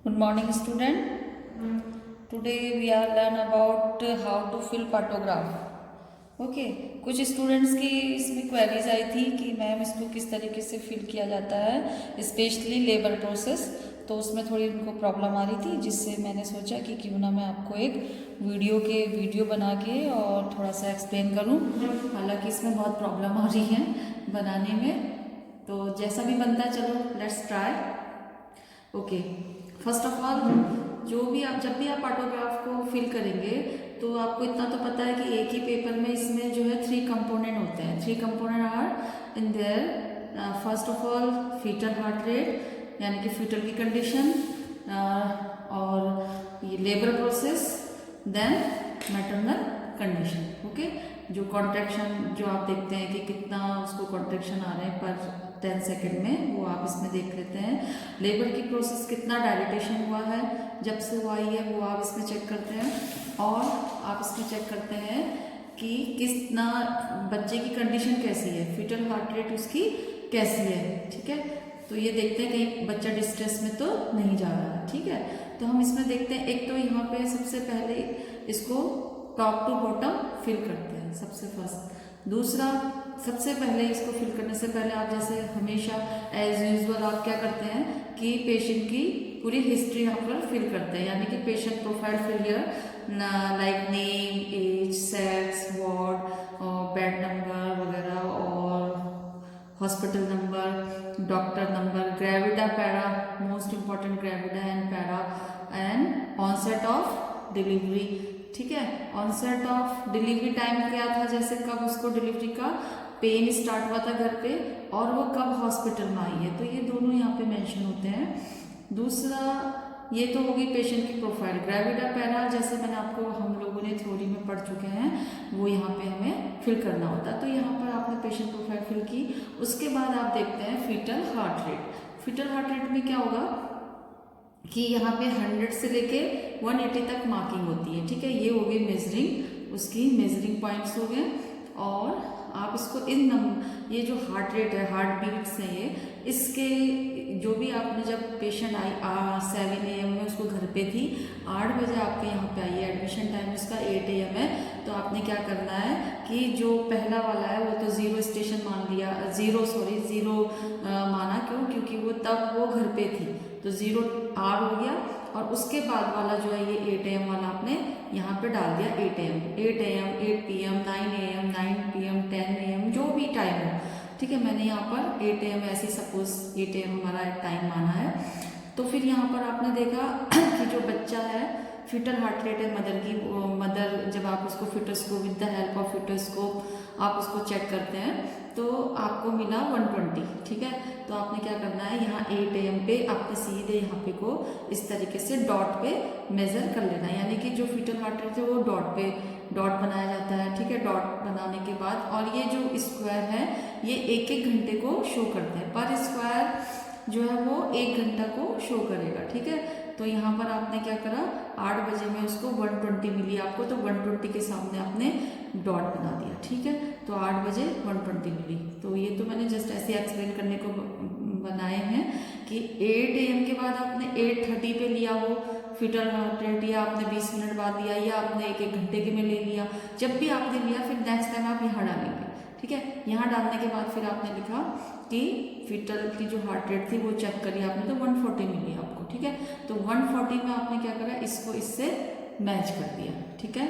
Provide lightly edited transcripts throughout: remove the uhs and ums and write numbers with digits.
Good morning, student. Today we are learn about how to fill photograph. Okay कुछ students की इसमें queries आई थी कि मैम इसको किस तरीके से फिल किया जाता है, स्पेशली लेबर प्रोसेस। तो उसमें थोड़ी उनको प्रॉब्लम आ रही थी, जिससे मैंने सोचा कि क्यों ना मैं आपको एक वीडियो बना के और थोड़ा सा एक्सप्लेन करूं। हालांकि इसमें बहुत प्रॉब्लम आ रही है बनाने में, तो जैसा भी बनता है चलो let's try. Okay, first of all जब भी आप ऑटोग्राफ को फिल करेंगे तो आपको इतना तो पता है कि एक ही पेपर में इसमें जो है 3 कंपोनेंट होते हैं। 3 component are in there. First of all foetal heart rate, यानी कि फीटल की कंडीशन, और ये labour process, then maternal condition. Okay, जो कॉन्ट्रैक्शन जो आप देखते हैं कि कितना उसको कॉन्ट्रैक्शन आ रहे हैं पर 10 सेकेंड में, वो आप इसमें देख लेते हैं। लेबर की प्रोसेस कितना डायलिटेशन हुआ है जब से वो आई है, वो आप इसमें चेक करते हैं। और आप इसमें चेक करते हैं कि कितना बच्चे की कंडीशन कैसी है, फीटल हार्ट रेट उसकी कैसी है। ठीक है, तो ये देखते हैं कहीं बच्चा डिस्ट्रेस में तो नहीं जा रहा है। ठीक है, तो हम इसमें देखते हैं, एक तो यहाँ पे सबसे पहले इसको टॉप टू बॉटम फिल करते हैं सबसे फर्स्ट। दूसरा, सबसे पहले इसको फिल करने से पहले आप जैसे हमेशा एज यूजुअल आप क्या करते हैं कि पेशेंट की पूरी हिस्ट्री यहाँ पर फिल करते हैं, यानी कि patient profile fill here, like name, age, sex, ward, bed number वगैरह, और hospital number, doctor number, gravida, para, most important gravida and para, and onset of delivery. ठीक है, ऑनसेट ऑफ डिलीवरी टाइम क्या था, जैसे कब उसको डिलीवरी का पेन स्टार्ट हुआ था घर पे, और वो कब हॉस्पिटल में आई है, तो ये दोनों यहाँ पे मेंशन होते हैं। दूसरा, ये तो होगी पेशेंट की प्रोफाइल। ग्रेविडा, पैरा जैसे मैंने आपको हम लोगों ने थ्योरी में पढ़ चुके हैं, वो यहाँ पे हमें फिल करना होता है। तो यहाँ पर आपने पेशेंट प्रोफाइल फिल की। उसके बाद आप देखते हैं foetal heart rate. Foetal heart rate में क्या होगा कि यहाँ पे 100 से लेके 180 तक मार्किंग होती है। ठीक है, ये हो गई मेजरिंग, उसकी मेजरिंग पॉइंट्स हो गए। और आप इसको ये जो हार्ट रेट है, हार्ट बीट्स है, ये इसके जो भी आपने जब पेशेंट आई 7 AM में उसको घर पे थी, 8 बजे आपके यहाँ पे आई है, एडमिशन टाइम उसका 8 AM है, तो आपने क्या करना है कि जो पहला वाला है वो तो जीरो स्टेशन मान लिया, जीरो माना। क्योंकि वो घर पे थी, तो 0 R हो गया। और उसके बाद वाला जो है ये 8 AM वाला आपने यहाँ पे डाल दिया 8 AM, 8 PM, 9 AM, 9 PM, 10 AM, जो भी टाइम हो। ठीक है, मैंने यहाँ पर 8 AM ऐसे सपोज 8 AM हमारा टाइम माना है। तो फिर यहाँ पर आपने देखा कि जो बच्चा है, फीटल हार्ट रेट है मदर जब आप उसको फिटोस्कोप, विद द हेल्प ऑफ फिटोस्कोप आप उसको चेक करते हैं, तो आपको मिला 120। ठीक है, तो आपने क्या करना है, यहाँ 8 AM पे आपने सीधे यहाँ पे को इस तरीके से डॉट पे मेजर कर लेना है, यानी कि जो फीटल हार्ट रेट है वो डॉट बनाया जाता है। ठीक है, डॉट बनाने के बाद, और ये जो स्क्वायर है ये 1-1 घंटे को शो करते हैं, पर स्क्वायर जो है वो 1 घंटा को शो करेगा। ठीक है, तो यहाँ पर आपने क्या करा, 8 बजे में उसको 120 मिली आपको, तो 120 के सामने आपने डॉट बना दिया। ठीक है, तो 8 बजे 120 मिली। तो ये तो मैंने जस्ट ऐसे एक्सप्लेन करने को बनाए हैं कि 8 AM के बाद आपने 8:30 पे लिया हो फीटल हार्ट रेट, या आपने 20 मिनट बाद लिया, या आपने 1-1 घंटे के में ले लिया, जब भी आपने लिया फिर नेक्स्ट टाइम आप यहाँ डालेंगे। ठीक है, यहाँ डालने के बाद फिर आपने लिखा कि फीटल की जो हार्ट रेट थी वो चेक करी आपने, तो 140 मिली आपको। ठीक है, तो 140 में आपने क्या करा, इसको इससे मैच कर दिया। ठीक है,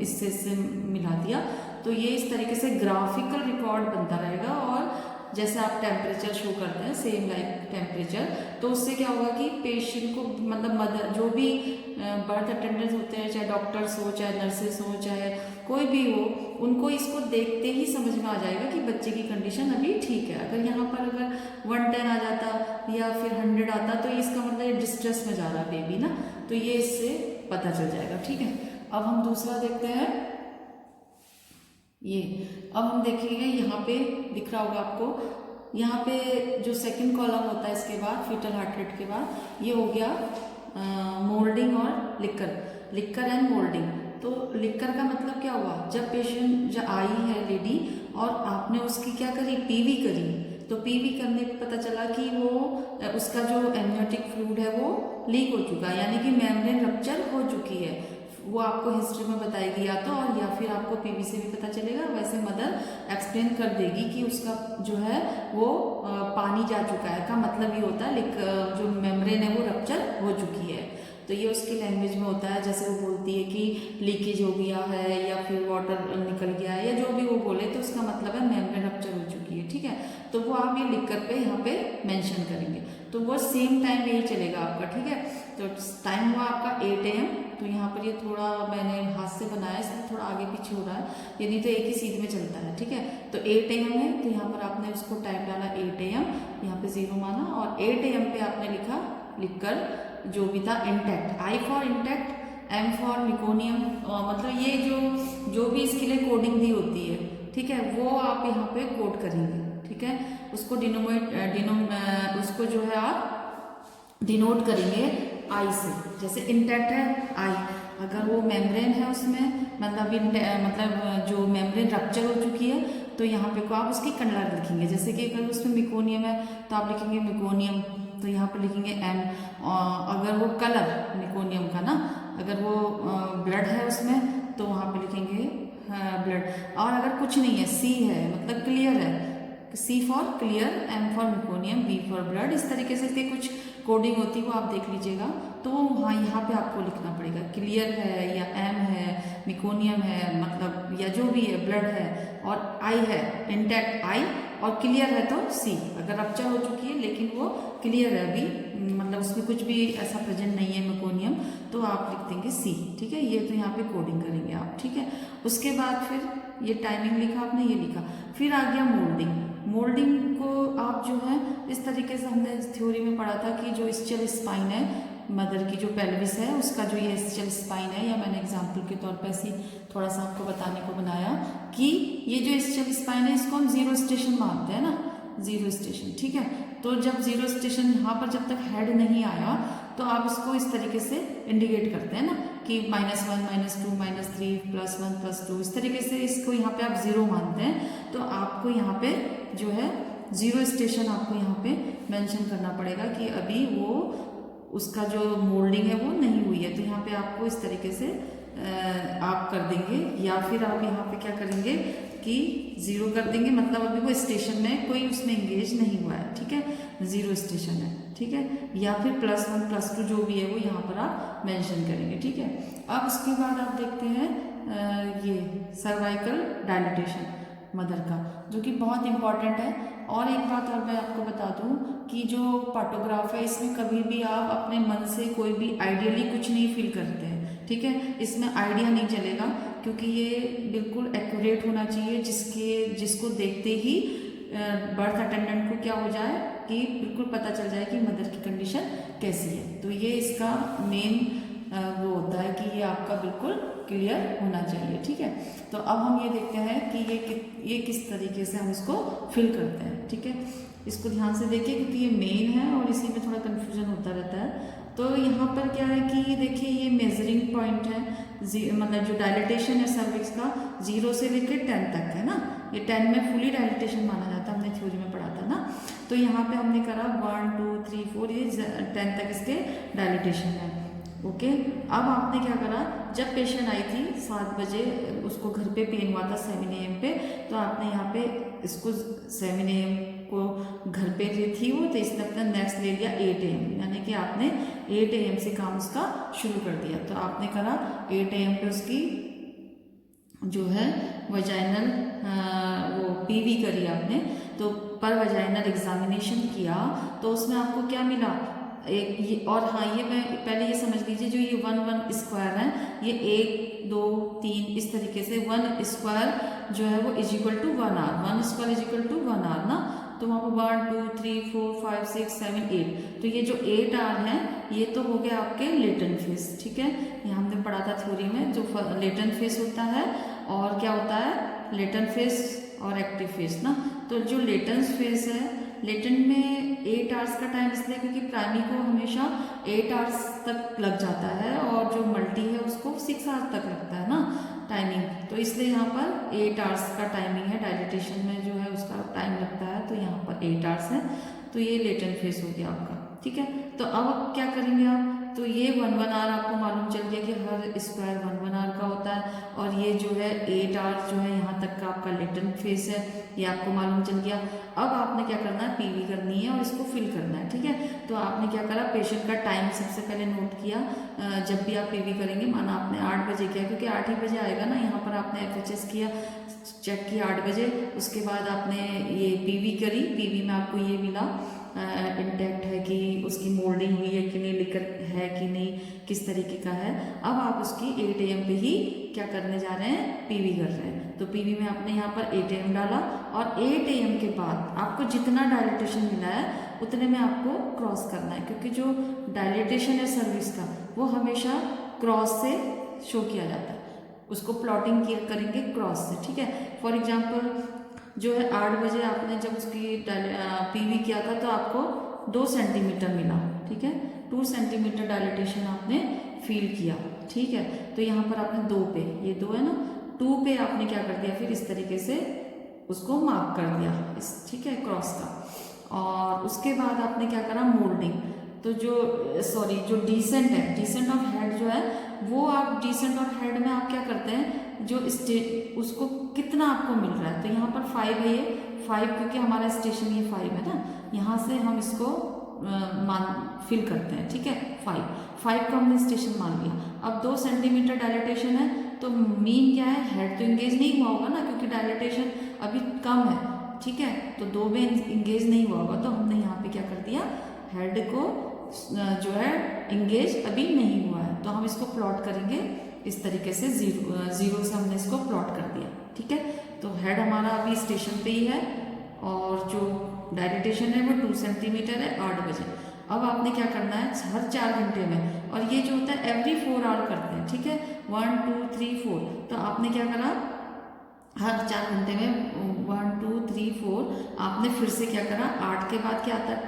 इससे मिला दिया। तो ये इस तरीके से ग्राफिकल रिकॉर्ड बनता रहेगा। और जैसे आप टेम्परेचर शो करते हैं, सेम लाइक टेम्परेचर, तो उससे क्या होगा कि पेशेंट को, मतलब मदर जो भी बर्थ अटेंडेंट्स होते हैं, चाहे डॉक्टर्स हो, चाहे नर्सेस हो, चाहे कोई भी हो, उनको इसको देखते ही समझ में आ जाएगा कि बच्चे की कंडीशन अभी ठीक है। अगर यहाँ पर अगर 110 आ जाता या फिर 100 आता, तो इसका मतलब डिस्ट्रेस में जा रहा है बेबी ना, तो ये इससे पता चल जाएगा। ठीक है, अब हम दूसरा देखते हैं। ये अब हम देखेंगे, यहाँ पे दिख रहा होगा आपको, यहाँ पे जो सेकंड कॉलम होता है इसके बाद फीटल हार्ट रेट के बाद, ये हो गया मोल्डिंग और लिक्कर एंड मोल्डिंग। तो लिक्कर का मतलब क्या हुआ, जब पेशेंट जब आई है लेडी और आपने उसकी क्या करी, पीवी करी, तो पीवी करने पे पता चला कि वो उसका जो एमनियोटिक फ्लूइड है वो लीक हो चुका है, यानी कि मेम्ब्रेन रप्चर हो चुकी है। वो आपको हिस्ट्री में बताएगी या तो, और या फिर आपको पीवी से भी पता चलेगा। वैसे मदर एक्सप्लेन कर देगी कि उसका जो है वो पानी जा चुका है का मतलब ये होता है जो मेम्ब्रेन है वो रप्चर हो चुकी है। तो ये उसकी लैंग्वेज में होता है, जैसे वो बोलती है कि लीकेज हो गया है या फिर वाटर निकल गया है या जो भी वो बोले, तो उसका मतलब है मेम्ब्रेन रप्चर हो चुकी है, ठीक है। तो वो आप ये लिख कर पे यहाँ पे मेंशन करेंगे, तो वो सेम टाइम यही चलेगा आपका, ठीक है। तो टाइम हुआ आपका 8 AM। तो यहाँ पर ये थोड़ा मैंने हाथ से बनाया, इसलिए थोड़ा आगे पीछे हो रहा है, ये नहीं तो एक ही सीध में चलता है, ठीक है। तो 8 AM है, तो यहाँ पर आपने उसको टाइम डाला 8 AM, यहाँ पे 0 माना, और 8 AM पे आपने लिखा, लिखकर जो भी था intact, I for intact, M for meconium, मतलब ये जो भी इसके लिए कोडिंग दी होती है, ठीक है, वो आप यहाँ पे कोड करेंगे, ठीक है। उसको उसको जो है आप डिनोट करेंगे आई से। जैसे इंटैक्ट है आई, अगर वो मेम्ब्रेन है उसमें मतलब जो मेम्ब्रेन रप्चर हो चुकी है, तो यहाँ पे को आप उसकी कंडला लिखेंगे। जैसे कि अगर उसमें मिकोनियम है तो आप लिखेंगे मिकोनियम, तो यहाँ पर लिखेंगे एम। अगर वो कलर मिकोनियम का ना, अगर वो ब्लड है उसमें तो वहाँ पे लिखेंगे ब्लड। और अगर कुछ नहीं है, सी है मतलब क्लियर है, C for clear, M for मिकोनियम, बी फॉर ब्लड, इस तरीके से इसकी कुछ कोडिंग होती है, वो आप देख लीजिएगा। तो हाँ, यहाँ पे आपको लिखना पड़ेगा क्लियर है या एम है, मिकोनियम है मतलब या जो भी है, ब्लड है, और आई है इंटैक्ट आई, और क्लियर है तो सी। अगर रप्चर हो चुकी है लेकिन वो क्लियर है अभी, मतलब उसमें कुछ भी ऐसा प्रेजेंट नहीं है मिकोनियम, तो आप लिख देंगे सी, ठीक है। ये तो यहाँ पे कोडिंग करेंगे आप, ठीक है। उसके बाद फिर ये टाइमिंग लिखा आपने, ये लिखा, फिर आ गया मोल्डिंग। मोल्डिंग को आप जो है इस तरीके से, हमने थ्योरी में पढ़ा था कि जो इस्चियल स्पाइन है मदर की, जो पेल्विस है उसका जो ये इस्चियल स्पाइन है, या मैंने एग्जांपल के तौर पर ऐसी थोड़ा सा आपको बताने को बनाया कि ये जो इस्चियल स्पाइन है इसको हम 0 स्टेशन मानते हैं ना, 0 स्टेशन, ठीक है। तो जब 0 स्टेशन यहाँ पर जब तक हेड नहीं आया, तो आप इसको इस तरीके से इंडिकेट करते हैं ना कि -1, -2, -3, +1, +2, इस तरीके से इसको यहाँ पे आप 0 मानते हैं। तो आपको यहाँ पे जो है 0 स्टेशन आपको यहाँ पे मेंशन करना पड़ेगा कि अभी वो उसका जो मोल्डिंग है वो नहीं हुई है। तो यहाँ पे आपको इस तरीके से आप कर देंगे, या फिर आप यहाँ पे क्या करेंगे कि 0 कर देंगे, मतलब अभी वो स्टेशन में कोई उसमें एंगेज नहीं हुआ है, ठीक है, 0 स्टेशन है, ठीक है। या फिर +1, +2 जो भी है वो यहाँ पर आप मेंशन करेंगे, ठीक है। अब उसके बाद आप देखते हैं ये सर्वाइकल डायलिटेशन मदर का, जो कि बहुत इंपॉर्टेंट है। और एक बात और मैं आपको बता दूं कि जो पार्टोग्राफ है इसमें कभी भी आप अपने मन से कोई भी आइडियली कुछ नहीं फील करते हैं, ठीक है। इसमें आइडिया नहीं चलेगा, क्योंकि ये बिल्कुल एक्यूरेट होना चाहिए, जिसको देखते ही बर्थ अटेंडेंट को क्या हो जाए कि बिल्कुल पता चल जाए कि मदर की कंडीशन कैसी है। तो ये इसका मेन वो होता है कि ये आपका बिल्कुल क्लियर होना चाहिए, ठीक है। तो अब हम ये देखते हैं कि ये किस तरीके से हम इसको फिल करते हैं, ठीक है। इसको ध्यान से देखिए क्योंकि ये मेन है और इसी में थोड़ा कन्फ्यूजन होता रहता है। तो यहाँ पर क्या है कि देखिए ये मेजरिंग पॉइंट है, मतलब जो डायलिटेशन है सर्विक्स का 0 से लेकर 10 तक है ना। ये 10 में फुली डायलिटेशन माना जाता है, हमने थ्योरी में पढ़ा था ना। तो यहाँ पे हमने करा 1, 2, 3, 4, ये 10 तक इसके डायलिटेशन है, ओके। अब आपने क्या करा, जब पेशेंट आई थी 7 बजे, उसको घर पे पेन हुआ था 7 AM पे, तो आपने यहाँ पे इसको 7 AM को घर पे थी वो, तो इसने अपना नेक्स्ट ले लिया 8 AM, यानी कि आपने 8 AM से काम उसका शुरू कर दिया। तो आपने करा 8 AM पे उसकी जो है वजाइनल वो पीवी करी आपने, तो पर वजाइनल एग्जामिनेशन किया, तो उसमें आपको क्या मिला एक ये। और हाँ, ये मैं पहले ये समझ लीजिए, जो ये 1 स्क्वायर है, ये 1, 2, 3 इस तरीके से 1 स्क्वायर जो है वो = 1 आवर, 1 स्क्वायर = 1 आवर ना। तो वहाँ पर 1, 2, 3, 4, 5, 6, 7, 8, तो ये जो 8 आवर है ये तो हो गया आपके लेटेंट फेस, ठीक है। ये हमने पढ़ा था थ्योरी में, जो लेटेंट फेस होता है और क्या होता है लेटेंट फेस और एक्टिव फेस ना। तो जो लेटेंट फेस है, लेटेंट में 8 आवर्स का टाइम इसलिए क्योंकि प्राइमरी को हमेशा 8 आवर्स तक लग जाता है और जो मल्टी है उसको 6 आवर्स तक लगता है ना। टाइमिंग, तो इसलिए यहाँ पर 8 आवर्स का टाइमिंग है। डायलिटेशन में जो है उसका टाइम लगता है, तो यहाँ पर 8 आवर्स है। तो ये लेटेंट फेज हो गया आपका, ठीक है। तो अब क्या करेंगे आप, तो ये 1 आवर आपको मालूम चल गया कि हर स्क्वायर 1 आवर का होता है, और ये जो है 8 आवर्स जो है यहाँ तक का आपका लेटेंट फेज है, ये आपको मालूम चल गया। अब आपने क्या करना है, पीवी करनी है और इसको फिल करना है, ठीक है। तो आपने क्या करा, पेशेंट का टाइम सबसे पहले नोट किया। जब भी आप पीवी करेंगे, माना आपने 8 बजे किया, क्योंकि 8 ही बजे आएगा ना, यहाँ पर आपने FHS किया, चेक किया 8 बजे, उसके बाद आपने ये पीवी करी। पीवी में आपको ये मिला इंटैक्ट है कि उसकी मोल्डिंग हुई है कि नहीं, लिकर है कि नहीं, किस तरीके का है। अब आप उसकी 8 AM पे ही क्या करने जा रहे हैं, पीवी कर रहे हैं। तो पीवी में आपने यहाँ पर 8 AM डाला, और 8 AM के बाद आपको जितना डायलिटेशन मिला है उतने में आपको क्रॉस करना है, क्योंकि जो डायलिटेशन है सर्विस का वो हमेशा क्रॉस से शो किया जाता है, उसको प्लॉटिंग करेंगे क्रॉस से, ठीक है। फॉर एग्जाम्पल जो है 8 बजे आपने जब उसकी पीवी किया था, तो आपको 2 सेंटीमीटर मिला, ठीक है। 2 सेंटीमीटर डायलिटेशन आपने फील किया, ठीक है। तो यहाँ पर आपने 2 पे, ये 2 है ना, 2 पे आपने क्या कर दिया, फिर इस तरीके से उसको मार्क कर दिया, इस, ठीक है, क्रॉस का। और उसके बाद आपने क्या करा, मोल्डिंग। तो जो डिसेंट है, डिसेंट ऑफ हेड जो है, वो आप डिसेंट ऑफ हेड में आप क्या करते हैं, जो उसको कितना आपको मिल रहा है। तो यहाँ पर 5 है, ये 5, क्योंकि हमारा स्टेशन ये 5 है ना, यहाँ से हम इसको फिल करते हैं, ठीक है। 5 का हमने स्टेशन मान लिया। अब 2 सेंटीमीटर डायलिटेशन है, तो मीन क्या है, हेड तो इंगेज नहीं हुआ होगा ना, क्योंकि डायलिटेशन अभी कम है, ठीक है। तो 2 में इंगेज नहीं हुआ होगा, तो हमने यहाँ पे क्या कर दिया, हेड को जो है इंगेज अभी नहीं हुआ है, तो हम इसको प्लॉट करेंगे इस तरीके से, जीरो से हमने इसको प्लॉट कर दिया, ठीक है। तो हेड हमारा अभी स्टेशन पे ही है, और जो डायलिटेशन है वो 2 सेंटीमीटर है 8 बजे। अब आपने क्या करना है, हर 4 घंटे में, और ये जो होता है एवरी 4 आवर करते हैं, ठीक है, 1 2 3 4। तो आपने क्या करा, हर 4 घंटे में 1 2 3 4 आपने फिर से क्या करा, 8 के बाद क्या आता है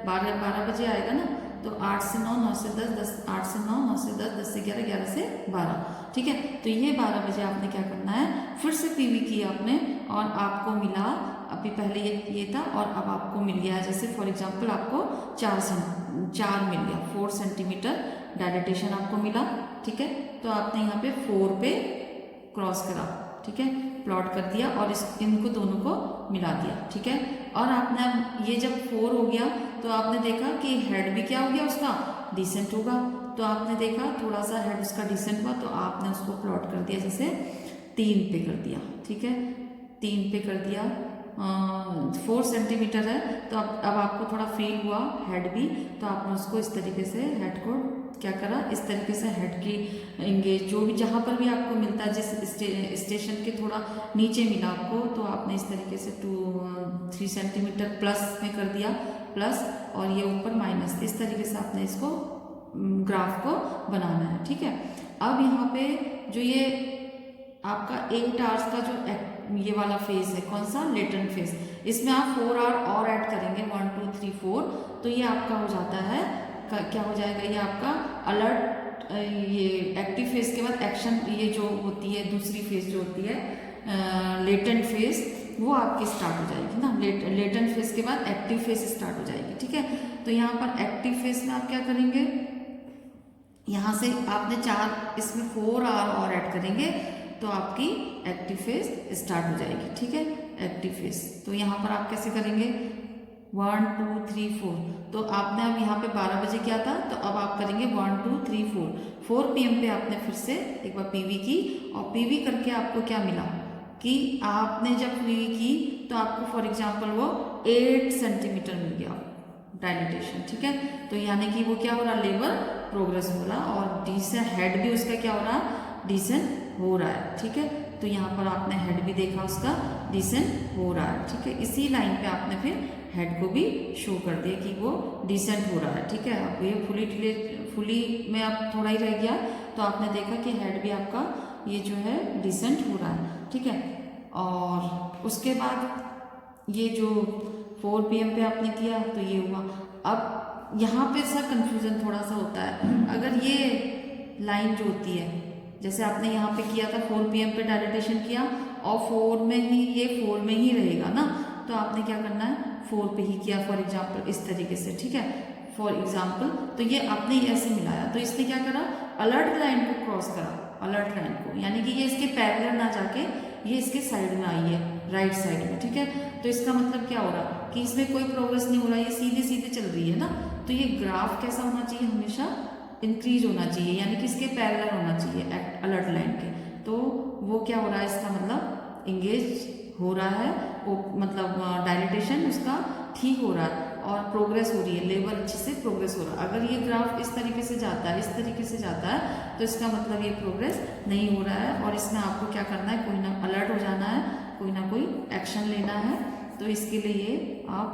12, 12 बजे आएगा ना, तो 8 से 9, 9 से 10, 8 से 9, 9 से 10, 10 से 11, 11 से 12, ठीक है। तो ये 12 बजे आपने क्या करना है, फिर से पीवी किया आपने, और आपको मिला, अभी पहले ये था, और अब आपको मिल गया, जैसे फॉर एग्जांपल आपको 4 मिल गया, 4 सेंटीमीटर डायलिटेशन आपको मिला, ठीक है। तो आपने यहाँ पे 4 पे क्रॉस करा, ठीक है, प्लॉट कर दिया, और इनको दोनों को मिला दिया, ठीक है। और आपने ये जब 4 हो गया, तो आपने देखा कि हेड भी क्या हो गया, उसका डिसेंट होगा। तो आपने देखा थोड़ा सा हेड उसका डिसेंट हुआ, तो आपने उसको प्लॉट कर दिया, जैसे 3 पे कर दिया, ठीक है, 3 पे कर दिया। 4 सेंटीमीटर है, तो अब आपको थोड़ा फील हुआ हेड भी, तो आपने उसको इस तरीके से हेड को क्या करा, इस तरीके से हेड की इंगेज, जो भी जहाँ पर भी आपको मिलता है, जिस स्टेशन के थोड़ा नीचे मिला आपको, तो आपने इस तरीके से 3 सेंटीमीटर प्लस में कर दिया, प्लस, और ये ऊपर माइनस, इस तरीके से आपने इसको ग्राफ को बनाना है, ठीक है। अब यहाँ पे जो ये आपका 8 आवर्स का जो ये वाला फेज है, कौन सा, लेटेंट फेज, इसमें आप 4 आवर और ऐड करेंगे, 1 2 3 4, तो ये आपका हो जाता है, क्या हो जाएगा, ये आपका अलर्ट, ये एक्टिव फेज के बाद एक्शन, ये जो होती है दूसरी फेज जो होती है लेटेंट फेज, वो आपकी स्टार्ट हो जाएगी ना। लेटेंट फेज के बाद एक्टिव फेज स्टार्ट हो जाएगी, ठीक है। तो यहाँ पर एक्टिव फेज में आप क्या करेंगे, यहाँ से आपने 4, इसमें 4 आवर और ऐड करेंगे, तो आपकी एक्टिव फेज स्टार्ट हो जाएगी, ठीक है, एक्टिव फेज। तो यहाँ पर आप कैसे करेंगे, 1 2 3 4, तो आपने अब यहाँ पे 12 बजे किया था, तो अब आप करेंगे 1 2 3 4 PM पे आपने फिर से एक बार पीवी की, और पीवी करके आपको क्या मिला कि आपने जब पीवी की, तो आपको फॉर एग्जांपल वो 8 सेंटीमीटर मिल गया डायलिटेशन, ठीक है। तो यानी कि वो क्या हो रहा, लेवल प्रोग्रेस हो रहा, और डिसेंट हेड भी उसका क्या हो रहा, डिसेंट हो रहा है, ठीक है। तो यहाँ पर आपने हेड भी देखा, उसका डिसेंट हो रहा है, ठीक है। इसी लाइन पे आपने फिर हेड को भी शो कर दिया कि वो डिसेंट हो रहा है, ठीक है। अब ये फुली में आप थोड़ा ही रह गया, तो आपने देखा कि हेड भी आपका ये जो है डिसेंट हो रहा है, ठीक है। और उसके बाद ये जो 4 PM पे आपने किया, तो ये हुआ। अब यहाँ पे सा कंफ्यूजन थोड़ा सा होता है, अगर ये लाइन जो होती है, जैसे आपने यहाँ पे किया था 4 PM पे डायलिटेशन किया और 4 में ही ये 4 में ही रहेगा ना, तो आपने क्या करना है 4 पे ही किया फॉर एग्जाम्पल इस तरीके से, ठीक है, फॉर एग्जाम्पल। तो ये आपने ऐसे मिलाया, तो इसने क्या करा, अलर्ट लाइन को क्रॉस करा, अलर्ट लाइन को, यानी कि ये इसके पैरेलल ना जाके ये इसके साइड में आई है, राइट साइड में, ठीक है। तो इसका मतलब क्या हो रहा कि इसमें कोई प्रोग्रेस नहीं हो रहा, ये सीधे सीधे चल रही है ना। तो ये ग्राफ कैसा होना चाहिए, हमेशा इंक्रीज होना चाहिए, यानी कि इसके पैरेलल होना चाहिए अलर्ट लाइन के। तो वो क्या हो रहा है, इसका मतलब इंगेज हो रहा है, वो मतलब डायलिटेशन उसका ठीक हो रहा है और प्रोग्रेस हो रही है, लेवल अच्छे से प्रोग्रेस हो रहा है। अगर ये ग्राफ इस तरीके से जाता है, इस तरीके से जाता है, तो इसका मतलब ये प्रोग्रेस नहीं हो रहा है और इसमें आपको क्या करना है, कोई ना अलर्ट हो जाना है, कोई ना कोई एक्शन लेना है। तो इसके लिए आप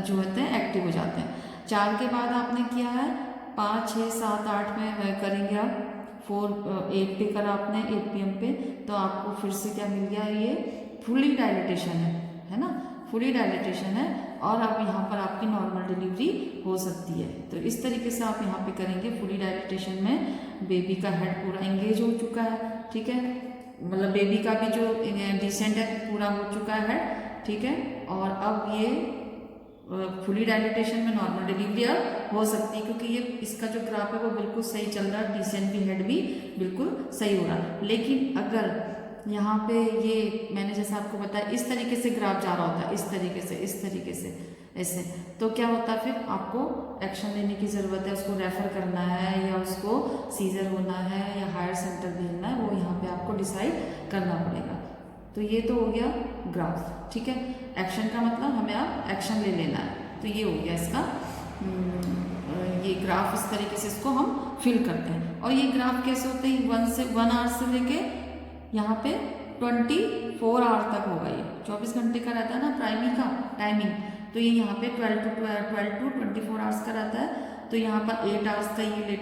जो होते हैं एक्टिव हो जाते हैं। 4 के बाद आपने किया है 5, 6, 7, 8 में करेंगे आप 8 पे करा आपने 8 PM पे, तो आपको फिर से क्या मिल गया, ये फुली डायलिटेशन है ना, फुली डायलिटेशन है और अब यहाँ पर आपकी नॉर्मल डिलीवरी हो सकती है। तो इस तरीके से आप यहाँ पे करेंगे। फुली डायलिटेशन में बेबी का हेड पूरा एंगेज हो चुका है, ठीक है, मतलब बेबी का भी जो डिसेंट है पूरा हो चुका है, ठीक है। और अब ये फुली डायलिटेशन में नॉर्मल डिलीवरी अब हो सकती है, क्योंकि ये इसका जो ग्राफ है वो बिल्कुल सही चल रहा है, डिसेंट भी हेड भी बिल्कुल सही हो रहा है। लेकिन अगर यहाँ पे ये मैंने जैसा आपको बताया इस तरीके से ग्राफ जा रहा होता है, इस तरीके से ऐसे, तो क्या होता है, फिर आपको एक्शन लेने की ज़रूरत है, उसको रेफर करना है या उसको सीजर होना है या हायर सेंटर भेजना है, वो यहाँ पे आपको डिसाइड करना पड़ेगा। तो ये तो हो गया ग्राफ, ठीक है। एक्शन का मतलब हमें अब एक्शन ले लेना है, तो ये हो गया इसका ये ग्राफ। इस तरीके से इसको हम फिल करते हैं। और ये ग्राफ कैसे होते हैं, 1 आवर से लेके यहाँ पे 24 आवर तक होगा। ये 24 घंटे का रहता है ना प्राइमरी का टाइमिंग, तो ये यहाँ पे 12 to 24 आवर्स का रहता है। तो यहाँ पर 8 आवर्स का ये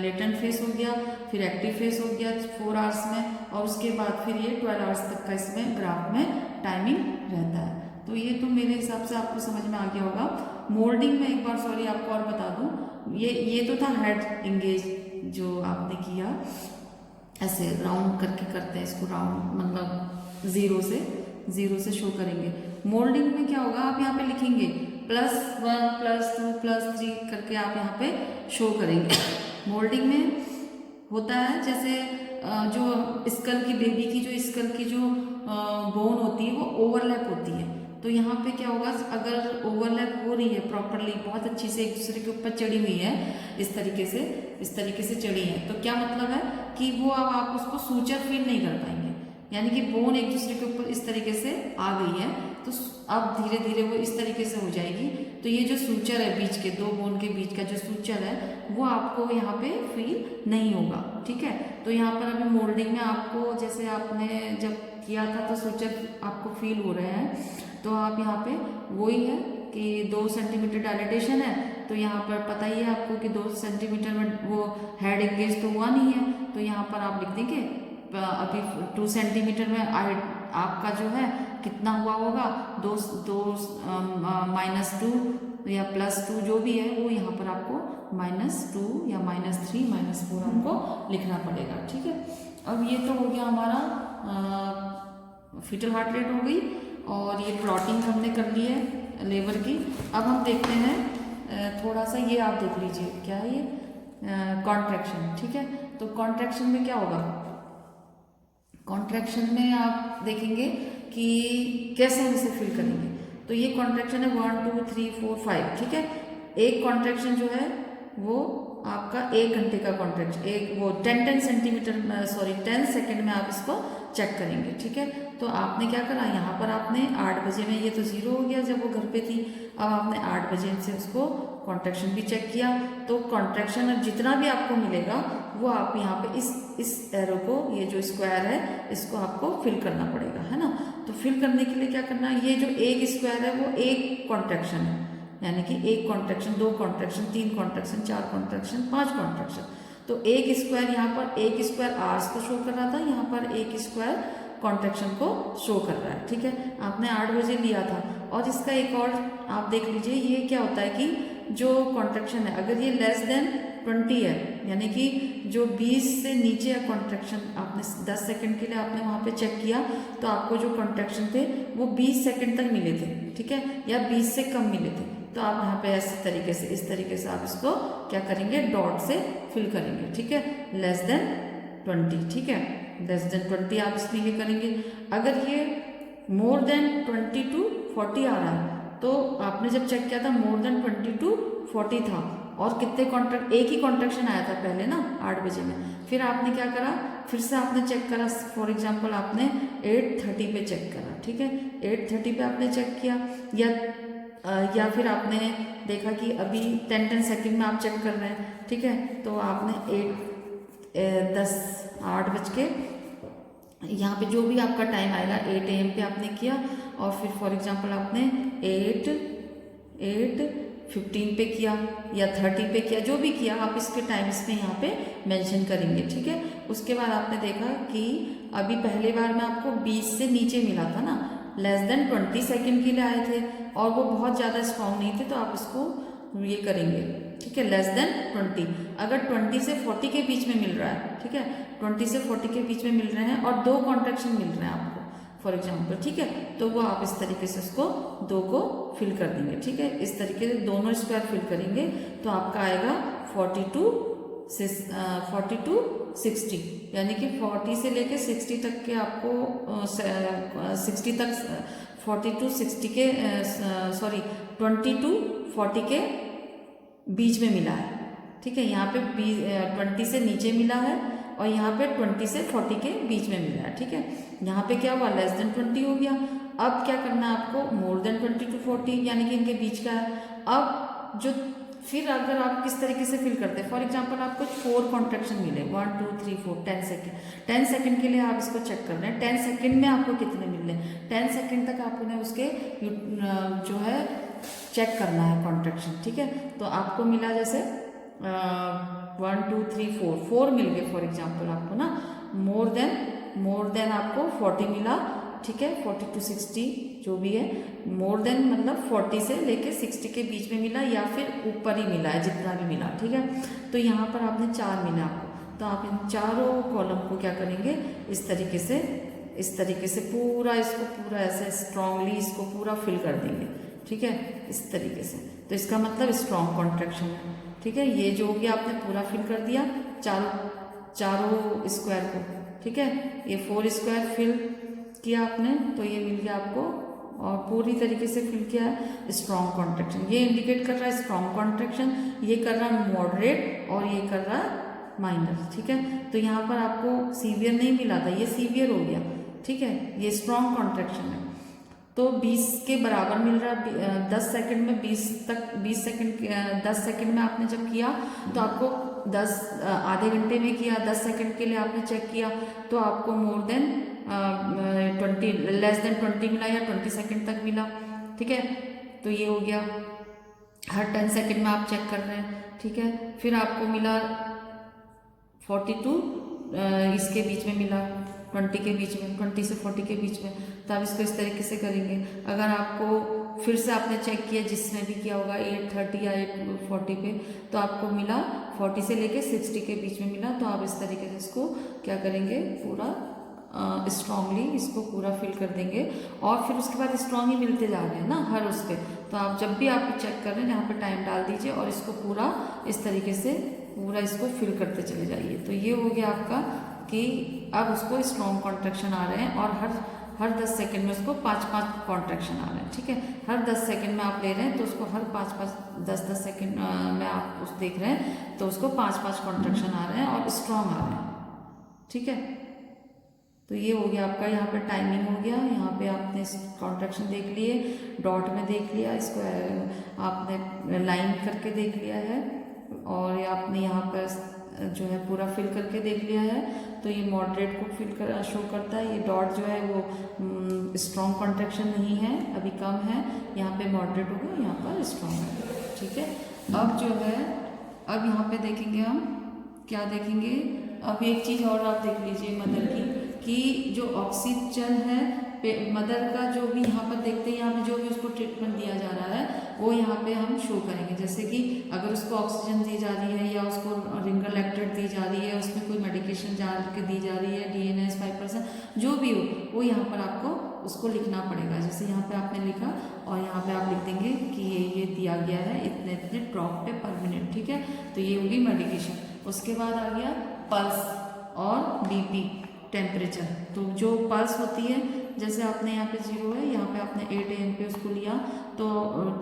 लेटेंट फेस हो गया, फिर एक्टिव फेस हो गया 4 आवर्स में, और उसके बाद फिर ये 12 आवर्स तक का इसमें ग्राफ में टाइमिंग रहता है। तो ये तो मेरे हिसाब से आपको समझ में आ गया होगा। मोल्डिंग में एक बार सॉरी आपको और बता दूं, ये तो था हेड एंगेज जो आपने किया, ऐसे राउंड करके करते हैं इसको, राउंड मतलब जीरो से शो करेंगे। मोल्डिंग में क्या होगा, आप यहाँ पे लिखेंगे +1 +2 +3 करके आप यहाँ पे शो करेंगे। मोल्डिंग में होता है जैसे जो स्कल की बेबी की जो स्कल की जो बोन होती है वो ओवरलैप होती है। तो यहाँ पे क्या होगा, अगर ओवरलैप हो रही है प्रॉपरली, बहुत अच्छी से एक दूसरे के ऊपर चढ़ी हुई है, इस तरीके से चढ़ी है, तो क्या मतलब है कि वो अब आप उसको सूचर फील नहीं कर पाएंगे, यानी कि बोन एक दूसरे के ऊपर इस तरीके से आ गई है, तो अब धीरे धीरे वो इस तरीके से हो जाएगी। तो ये जो सूचर है बीच के दो बोन के बीच का जो सूचर है वो आपको यहाँ पे फील नहीं होगा, ठीक है। तो यहाँ पर अभी मोल्डिंग में आपको जैसे आपने जब किया था तो सूचर आपको फील हो रहे हैं, तो आप यहाँ पे वही है कि 2 सेंटीमीटर डायलिटेशन है, तो यहाँ पर पता ही है आपको कि 2 सेंटीमीटर में वो हेड एंगेज तो हुआ नहीं है, तो यहाँ पर आप लिख देंगे अभी 2 सेंटीमीटर में आपका जो है कितना हुआ होगा, 2 -2 या +2 जो भी है वो यहाँ पर आपको -2 या -3 -4 आपको लिखना पड़ेगा, ठीक है। अब ये तो हो गया हमारा फीटल हार्ट रेट हो गई, और ये प्लॉटिंग हमने कर ली है लेबर की। अब हम देखते हैं थोड़ा सा, ये आप देख लीजिए क्या है ये कॉन्ट्रैक्शन, ठीक है। तो कॉन्ट्रैक्शन में क्या होगा, कॉन्ट्रैक्शन में आप देखेंगे कि कैसे हम इसे फील करेंगे। तो ये कॉन्ट्रैक्शन है 1 2 3 4 5, ठीक है। एक कॉन्ट्रैक्शन जो है वो आपका 1 घंटे का कॉन्ट्रैक्शन, एक वो 10 सेकेंड में आप इसको चेक करेंगे, ठीक है। तो आपने क्या करा, यहाँ पर आपने 8 बजे में, ये तो 0 हो गया जब वो घर पे थी, अब आपने 8 बजे से उसको कॉन्ट्रैक्शन भी चेक किया। तो कॉन्ट्रैक्शन अब जितना भी आपको मिलेगा वो आप यहाँ पे इस एरो को, ये जो स्क्वायर है इसको आपको फिल करना पड़ेगा, है ना। तो फिल करने के लिए क्या करना है, ये जो एक स्क्वायर है वो एक कॉन्ट्रैक्शन है, यानी कि 1 contraction 2 contraction 3 contraction 4 contraction 5 contraction. तो एक स्क्वायर यहाँ पर, एक स्क्वायर आवर्स को शो कर रहा था, यहाँ पर एक स्क्वायर कॉन्ट्रैक्शन को शो कर रहा है, ठीक है। आपने 8 बजे लिया था। और इसका एक और आप देख लीजिए, ये क्या होता है कि जो कॉन्ट्रैक्शन है अगर ये लेस देन 20 है, यानी कि जो 20 से नीचे है कॉन्ट्रैक्शन, आपने 10 सेकंड के लिए आपने वहाँ पे चेक किया तो आपको जो कॉन्ट्रैक्शन थे वो 20 सेकंड तक मिले थे, ठीक है, या 20 से कम मिले थे। तो आप यहाँ पे ऐसे तरीके से, इस तरीके से आप इसको क्या करेंगे, डॉट से फिल करेंगे, ठीक है, लेस देन 20, ठीक है, लेस देन 20 आप इसमें ये करेंगे। अगर ये मोर देन 20 to 40 आ रहा है तो आपने जब चेक किया था मोर देन 20 to 40 था और कितने कॉन्ट्रैक्ट, एक ही कॉन्ट्रैक्शन आया था पहले ना 8 बजे में, फिर आपने क्या करा, फिर से आपने चेक करा, फॉर एग्जांपल आपने 8:30 पे चेक करा, ठीक है, 8:30 पे आपने चेक किया, या फिर आपने देखा कि अभी 10 सेकंड में आप चेक कर रहे हैं, ठीक है, तो आपने 8 बज के यहाँ पे जो भी आपका टाइम आएगा 8 AM पे आपने किया और फिर फॉर एग्जांपल आपने 8:15 पे किया या 30 पे किया, जो भी किया आप इसके टाइम इसमें यहाँ पे मेंशन करेंगे, ठीक है। उसके बाद आपने देखा कि अभी पहले बार में आपको 20 से नीचे मिला था ना, लेस देन 20 सेकेंड के लिए आए थे और वो बहुत ज़्यादा स्ट्रॉन्ग नहीं थे, तो आप इसको ये करेंगे, ठीक है, लेस देन 20। अगर 20 से 40 के बीच में मिल रहा है, ठीक है, 20 से 40 के बीच में मिल रहे हैं और 2 कॉन्ट्रैक्शन मिल रहे हैं आपको फॉर एग्जांपल, ठीक है, तो वो आप इस तरीके से उसको 2 को फिल कर देंगे, ठीक है, इस तरीके से दोनों स्क्वायर फिल करेंगे तो आपका आएगा 40 to 60, यानी कि 40 से लेके 60 तक के आपको 60 तक 40 to 60 के 20 to 40 के बीच में मिला है, ठीक है, यहाँ पे 20 से नीचे मिला है और यहाँ पे 20 से 40 के बीच में मिला है, ठीक है, यहाँ पे क्या हुआ, लेस देन 20 हो गया। अब क्या करना है आपको, मोर देन 20 to 40 यानी कि इनके बीच का है। अब जो फिर अगर आप किस तरीके से फिल करते हैं, फॉर एग्जांपल आपको 4 कॉन्ट्रैक्शन मिले, 1 2 3 4 10 सेकेंड, 10 सेकेंड के लिए आप इसको चेक कर रहे हैं, 10 सेकेंड में आपको कितने मिल रहे हैं, 10 सेकेंड तक आपको ने उसके जो है चेक करना है कॉन्ट्रैक्शन, ठीक है, तो आपको मिला जैसे 1 2 3 4 मिल गए फॉर एग्जांपल आपको ना, मोर देन आपको 40 मिला, ठीक है, 40 to 60 जो भी है, मोर देन मतलब 40 से लेके 60 के बीच में मिला या फिर ऊपर ही मिला है, जितना भी मिला, ठीक है, तो यहाँ पर आपने 4 मिला आपको, तो आप इन चारों कॉलम को क्या करेंगे, इस तरीके से पूरा इसको पूरा ऐसे स्ट्रांगली इसको पूरा फिल कर देंगे, ठीक है, इस तरीके से, तो इसका मतलब स्ट्रॉन्ग कॉन्ट्रैक्शन है, ठीक है, ये जो भी आपने पूरा फिल कर दिया चारों स्क्वायर को, ठीक है, ये 4 स्क्वायर फिल किया आपने तो ये मिल गया आपको और पूरी तरीके से फिल किया है स्ट्रॉन्ग कॉन्ट्रैक्शन, ये इंडिकेट कर रहा है स्ट्रॉन्ग कॉन्ट्रैक्शन, ये कर रहा है मॉडरेट और ये कर रहा है माइनर, ठीक है, तो यहाँ पर आपको सीवियर नहीं मिला था, ये सीवियर हो गया, ठीक है, ये स्ट्रॉन्ग कॉन्ट्रैक्शन है, तो 20 के बराबर मिल रहा है, 10 सेकंड में 10 सेकंड में आपने जब किया तो आपको आधे घंटे में किया, 10 सेकंड के लिए आपने चेक किया तो आपको मोर देन 20 लेस देन 20 मिला या 20 सेकंड तक मिला, ठीक है, तो ये हो गया, हर 10 सेकंड में आप चेक कर रहे हैं, ठीक है, फिर आपको मिला 42 इसके बीच में मिला, 20 के बीच में, 20 से 40 के बीच में, तो आप इसको इस तरीके से करेंगे। अगर आपको फिर से आपने चेक किया जिसने भी किया होगा 8:30 या 8:40 पे, तो आपको मिला 40 से लेके 60 के बीच में मिला, तो आप इस तरीके से इसको क्या करेंगे, पूरा स्ट्रांगली इसको पूरा फिल कर देंगे और फिर उसके बाद स्ट्रांग ही मिलते जा रहे हैं ना हर उस पर, तो आप जब भी आप चेक कर रहे हैं यहाँ पे टाइम डाल दीजिए और इसको पूरा इस तरीके से पूरा इसको फिल करते चले जाइए। तो ये हो गया आपका कि अब उसको स्ट्रॉन्ग कॉन्ट्रैक्शन आ रहे हैं और हर 10 सेकंड में उसको 5-5 कॉन्ट्रैक्शन आ रहे हैं, ठीक है, हर 10 सेकंड में आप ले रहे हैं तो उसको हर 5-5 सेकंड में आप उस देख रहे हैं तो उसको 5-5 कॉन्ट्रैक्शन आ रहे हैं और स्ट्रॉन्ग आ रहे हैं, ठीक है, तो ये हो गया आपका, यहाँ पे टाइमिंग हो गया, यहाँ पे आपने कॉन्ट्रैक्शन देख लिए, डॉट में देख लिया, इसको आपने लाइन करके देख लिया है और आपने यहाँ पर जो है पूरा फिल करके देख लिया है, तो ये मॉडरेट को फिल कर शो करता है, ये डॉट जो है वो स्ट्रॉन्ग कॉन्ट्रैक्शन नहीं है, अभी कम है, यहाँ पे मॉडरेट होगा, यहाँ पर स्ट्रॉन्ग है, ठीक है। अब जो है अब यहाँ पे देखेंगे हम क्या देखेंगे, अब एक चीज़ और आप देख लीजिए मदर की, कि जो ऑक्सीजन है मदर का जो भी यहाँ पर देखते हैं, यहाँ पे जो भी उसको ट्रीटमेंट दिया जा रहा है वो यहाँ पे हम शो करेंगे। जैसे कि अगर उसको ऑक्सीजन दी जा रही है या उसको रिंगर लैक्टेट दी जा रही है, उसमें कोई मेडिकेशन दी जा रही है, DNS 5%, जो भी हो वो यहाँ पर आपको उसको लिखना पड़ेगा। जैसे यहाँ पे आपने लिखा और यहाँ पे आप लिख देंगे कि ये दिया गया है इतने इतने ड्रॉप पे पर मिनट, ठीक है। तो ये होगी मेडिकेशन। उसके बाद आ गया पल्स और BP टेम्परेचर। तो जो पल्स होती है, जैसे आपने यहाँ पे 0 है, यहाँ पे आपने 8 AM पे उसको लिया तो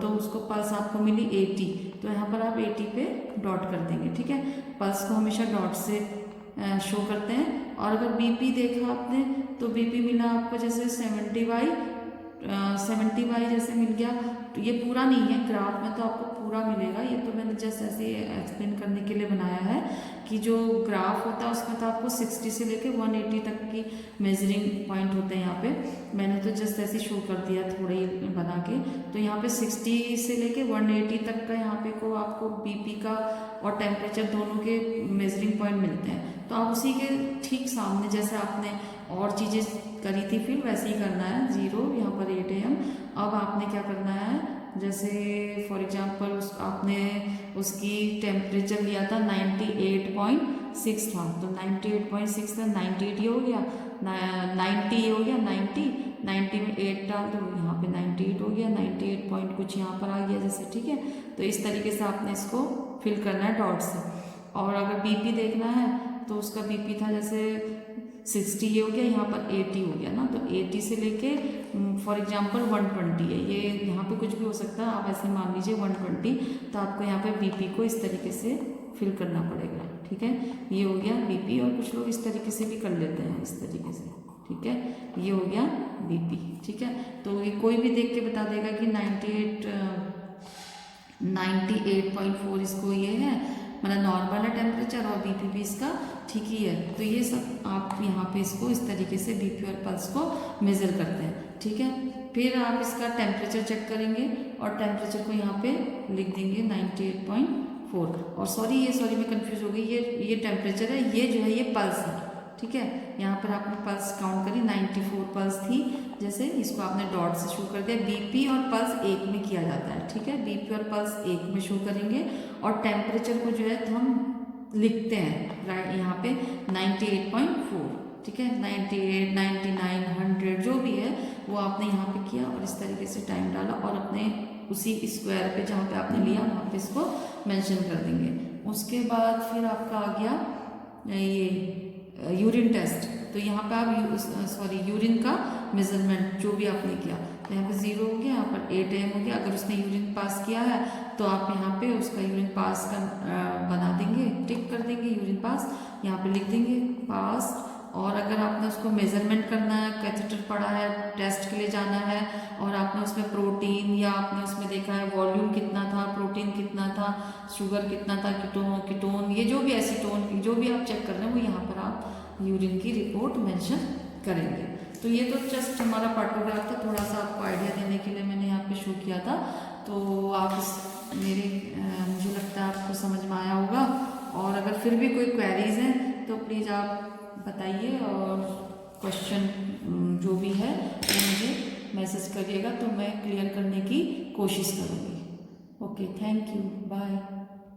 उसको पल्स आपको मिली 80, तो यहाँ पर आप 80 पे डॉट कर देंगे, ठीक है। पल्स को हमेशा डॉट से शो करते हैं। और अगर BP देखा आपने तो BP मिला आपको जैसे 70/70 जैसे मिल गया। तो ये पूरा नहीं है, ग्राफ में तो आपको पूरा मिलेगा, ये तो मैंने जस्ट ऐसे एक्सप्लेन करने के लिए बनाया है कि जो ग्राफ होता है उसमें तो आपको 60 से लेके 180 तक की मेजरिंग पॉइंट होते हैं। यहाँ पे मैंने तो जस्ट ऐसे शो कर दिया थोड़े ही बना के। तो यहाँ पे 60 से लेके 180 तक का यहाँ पे को आपको BP का और टेम्परेचर दोनों के मेजरिंग पॉइंट मिलते हैं। तो आप उसी के ठीक सामने जैसे आपने और चीज़ें करी थी फिर वैसे ही करना है। 0 यहाँ पर 8 AM। अब आपने क्या करना है, जैसे फॉर एग्जांपल आपने उसकी टेम्परेचर लिया था 98.6 था, तो 98.6 था, 98 ये हो गया, 90 ये हो गया, 90 में 8 डाल दो, यहाँ पे 98 हो गया, 98 पॉइंट कुछ यहाँ पर आ गया जैसे, ठीक है। तो इस तरीके से आपने इसको फिल करना है डॉट से। और अगर BP देखना है तो उसका BP था जैसे 60 ये हो गया, यहाँ पर 80 हो गया ना, तो 80 से लेके फॉर एग्जांपल 120 है, ये यहाँ पे कुछ भी हो सकता है, आप ऐसे मान लीजिए 120। तो आपको यहाँ पे BP को इस तरीके से फिल करना पड़ेगा, ठीक है। ये हो गया BP, और कुछ लोग इस तरीके से भी कर लेते हैं, इस तरीके से, ठीक है। ये हो गया BP, ठीक है। तो ये कोई भी देख के बता देगा कि 98.4 इसको ये है, मतलब नॉर्मल है टेम्परेचर, और BP भी इसका ठीक ही है। तो ये सब आप यहाँ पे इसको इस तरीके से BP और पल्स को मेज़र करते हैं, ठीक है। फिर आप इसका टेम्परेचर चेक करेंगे और टेम्परेचर को यहाँ पे लिख देंगे 98.4। और सॉरी मैं कंफ्यूज हो गई, ये टेम्परेचर है, ये जो है ये पल्स है, ठीक है। यहाँ पर आपने पल्स काउंट करी, 94 पल्स थी, जैसे इसको आपने डॉट से शो कर दिया। BP और पल्स एक में किया जाता है, ठीक है। BP और पल्स एक में शो करेंगे, और टेम्परेचर को जो है तो हम लिखते हैं राइट यहाँ पे 98.4, ठीक है। 98, 99, 100 जो भी है वो आपने यहाँ पे किया और इस तरीके से टाइम डाला, और अपने उसी स्क्वायर पे जहाँ पे आपने लिया वहाँ पे इसको मेंशन कर देंगे। उसके बाद फिर आपका आ गया ये यूरिन टेस्ट। तो यहाँ पे आप यूरिन का मेजरमेंट जो भी आपने किया, तो यहाँ पे 0 हो गया, यहाँ पर 8 AM हो गया। अगर उसने यूरिन पास किया है तो आप यहाँ पे उसका यूरिन पास का बना देंगे, टिक कर देंगे यूरिन पास, यहाँ पे लिख देंगे पास। और अगर आपने उसको मेजरमेंट करना है, कैथेटर पड़ा है, टेस्ट के लिए जाना है, और आपने उसमें प्रोटीन या आपने उसमें देखा है वॉल्यूम कितना था, प्रोटीन कितना था, शुगर कितना था, कीटोन ये जो भी एसीटोन जो भी आप चेक कर रहे हैं वो यहाँ पर आप यूरिन की रिपोर्ट मेंशन करेंगे। तो ये तो जस्ट हमारा पार्टोग्राफ था, थोड़ा सा आपको आइडिया देने के लिए मैंने यहाँ पे शो किया था। तो आप मुझे लगता है आपको समझ में आया होगा। और अगर फिर भी कोई क्वेरीज हैं तो प्लीज़ आप बताइए, और क्वेश्चन जो भी है वो मुझे मैसेज करिएगा, तो मैं क्लियर करने की कोशिश करूँगी। Okay, thank you, bye.